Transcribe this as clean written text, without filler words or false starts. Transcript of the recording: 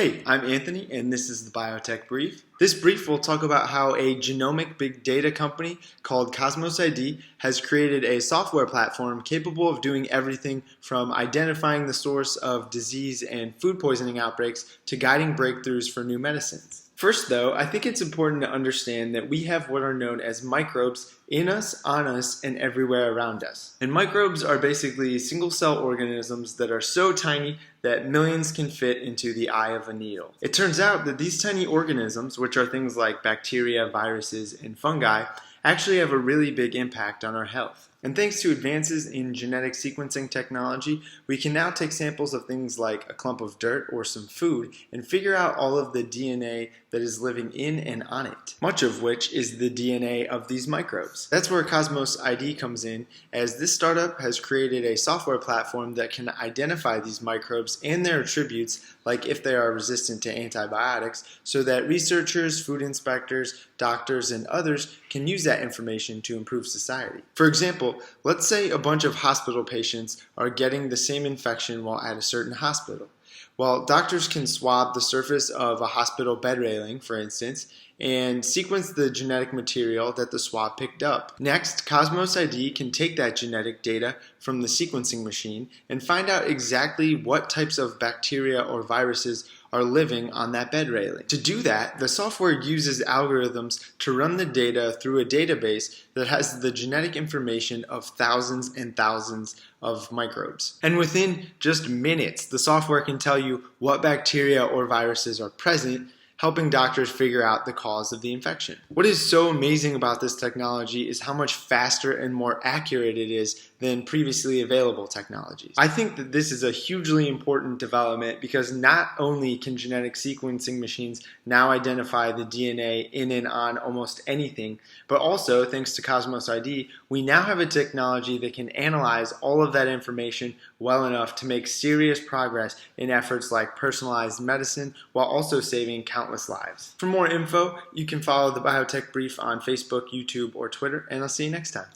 Hey, I'm Anthony, and this is the Biotech Brief. This brief will talk about how a genomic big data company called CosmosID has created a software platform capable of doing everything from identifying the source of disease and food poisoning outbreaks to guiding breakthroughs for new medicines. First, though, I think it's important to understand that we have what are known as microbes in us, on us, and everywhere around us. And microbes are basically single-cell organisms that are so tiny that millions can fit into the eye of a needle. It turns out that these tiny organisms, which are things like bacteria, viruses, and fungi, actually have a really big impact on our health. And thanks to advances in genetic sequencing technology, we can now take samples of things like a clump of dirt or some food and figure out all of the DNA that is living in and on it, much of which is the DNA of these microbes. That's where CosmosID comes in, as this startup has created a software platform that can identify these microbes and their attributes, like if they are resistant to antibiotics, so that researchers, food inspectors, doctors, and others can use that information to improve society. For example, let's say a bunch of hospital patients are getting the same infection while at a certain hospital. Well, doctors can swab the surface of a hospital bed railing, for instance, and sequence the genetic material that the swab picked up. Next, CosmosID can take that genetic data from the sequencing machine and find out exactly what types of bacteria or viruses are living on that bed railing. To do that, the software uses algorithms to run the data through a database that has the genetic information of thousands and thousands of microbes. And within just minutes, the software can tell you what bacteria or viruses are present, helping doctors figure out the cause of the infection. What is so amazing about this technology is how much faster and more accurate it is than previously available technologies. I think that this is a hugely important development because not only can genetic sequencing machines now identify the DNA in and on almost anything, but also, thanks to CosmosID, we now have a technology that can analyze all of that information well enough to make serious progress in efforts like personalized medicine while also saving countless lives. For more info, you can follow the Biotech Brief on Facebook, YouTube, or Twitter, and I'll see you next time.